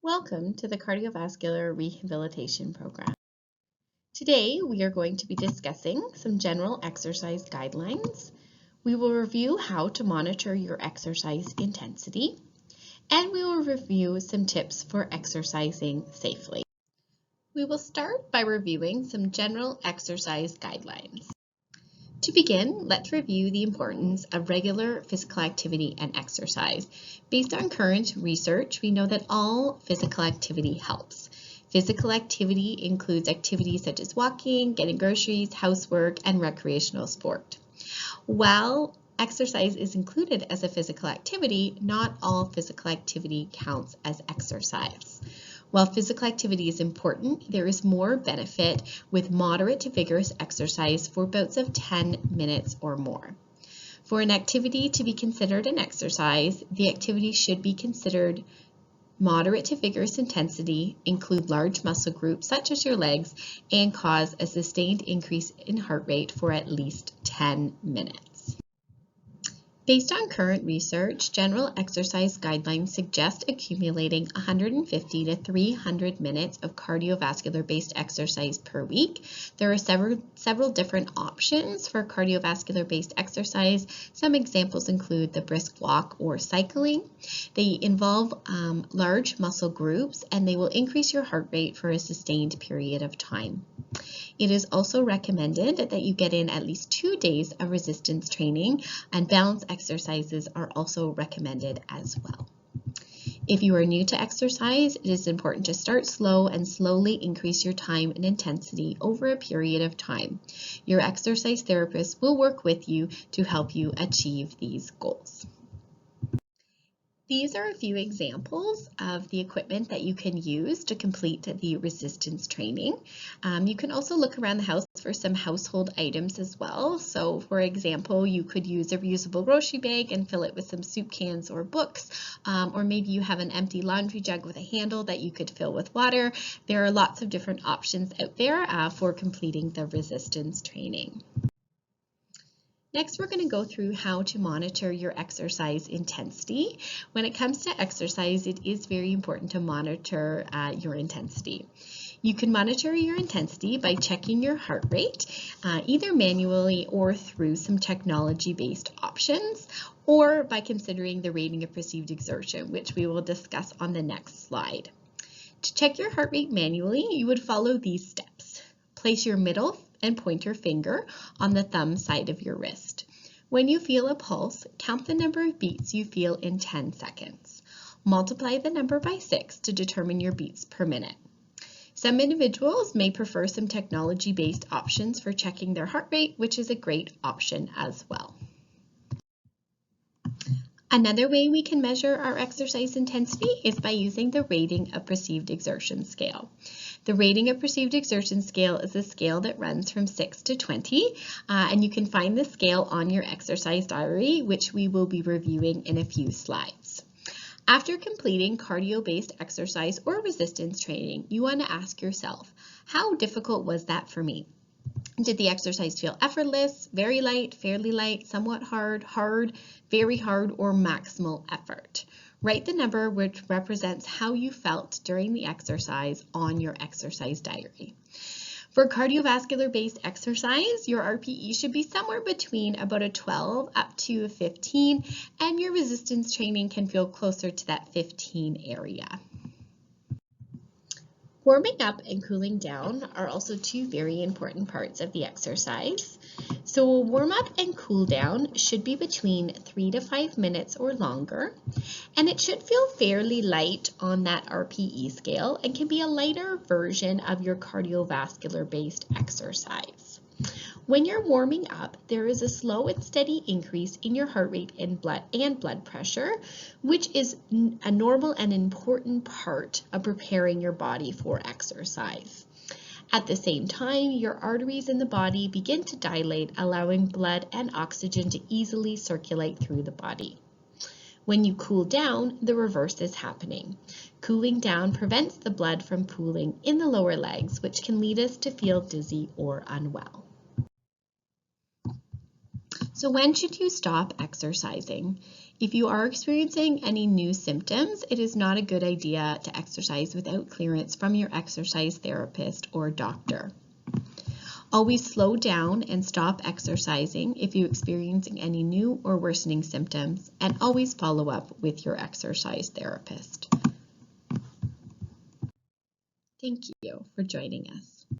Welcome to the Cardiovascular Rehabilitation Program. Today we are going to be discussing some general exercise guidelines. We will review how to monitor your exercise intensity, and we will review some tips for exercising safely. We will start by reviewing some general exercise guidelines. To begin, let's review the importance of regular physical activity and exercise. Based on current research, we know that all physical activity helps. Physical activity includes activities such as walking, getting groceries, housework, and recreational sport. While exercise is included as a physical activity, not all physical activity counts as exercise. While physical activity is important, there is more benefit with moderate to vigorous exercise for bouts of 10 minutes or more. For an activity to be considered an exercise, the activity should be considered moderate to vigorous intensity, include large muscle groups such as your legs, and cause a sustained increase in heart rate for at least 10 minutes. Based on current research, general exercise guidelines suggest accumulating 150 to 300 minutes of cardiovascular-based exercise per week. There are several different options for cardiovascular-based exercise. Some examples include the brisk walk or cycling. They involve large muscle groups, and they will increase your heart rate for a sustained period of time. It is also recommended that you get in at least 2 days of resistance training, and balance exercises are also recommended as well. If you are new to exercise, it is important to start slow and slowly increase your time and intensity over a period of time. Your exercise therapist will work with you to help you achieve these goals. These are a few examples of the equipment that you can use to complete the resistance training. You can also look around the house for some household items as well. So for example, you could use a reusable grocery bag and fill it with some soup cans or books, or maybe you have an empty laundry jug with a handle that you could fill with water. There are lots of different options out there for completing the resistance training. Next, we're going to go through how to monitor your exercise intensity. When it comes to exercise, it is very important to monitor your intensity. You can monitor your intensity by checking your heart rate, either manually or through some technology-based options, or by considering the rating of perceived exertion, which we will discuss on the next slide. To check your heart rate manually, you would follow these steps. Place your middle and pointer finger on the thumb side of your wrist. When you feel a pulse, count the number of beats you feel in 10 seconds. Multiply the number by 6 to determine your beats per minute. Some individuals may prefer some technology-based options for checking their heart rate, which is a great option as well. Another way we can measure our exercise intensity is by using the Rating of Perceived Exertion Scale. The Rating of Perceived Exertion Scale is a scale that runs from 6 to 20, and you can find the scale on your exercise diary, which we will be reviewing in a few slides. After completing cardio-based exercise or resistance training, you want to ask yourself, how difficult was that for me? Did the exercise feel effortless, very light, fairly light, somewhat hard, hard, very hard, or maximal effort? Write the number which represents how you felt during the exercise on your exercise diary. For cardiovascular-based exercise, your RPE should be somewhere between about a 12 up to a 15, and your resistance training can feel closer to that 15 area. Warming up and cooling down are also two very important parts of the exercise. So a warm up and cool down should be between 3 to 5 minutes or longer, and it should feel fairly light on that RPE scale and can be a lighter version of your cardiovascular-based exercise. When you're warming up, there is a slow and steady increase in your heart rate and blood pressure, which is a normal and important part of preparing your body for exercise. At the same time, your arteries in the body begin to dilate, allowing blood and oxygen to easily circulate through the body. When you cool down, the reverse is happening. Cooling down prevents the blood from pooling in the lower legs, which can lead us to feel dizzy or unwell. So when should you stop exercising? If you are experiencing any new symptoms, it is not a good idea to exercise without clearance from your exercise therapist or doctor. Always slow down and stop exercising if you're experiencing any new or worsening symptoms, and always follow up with your exercise therapist. Thank you for joining us.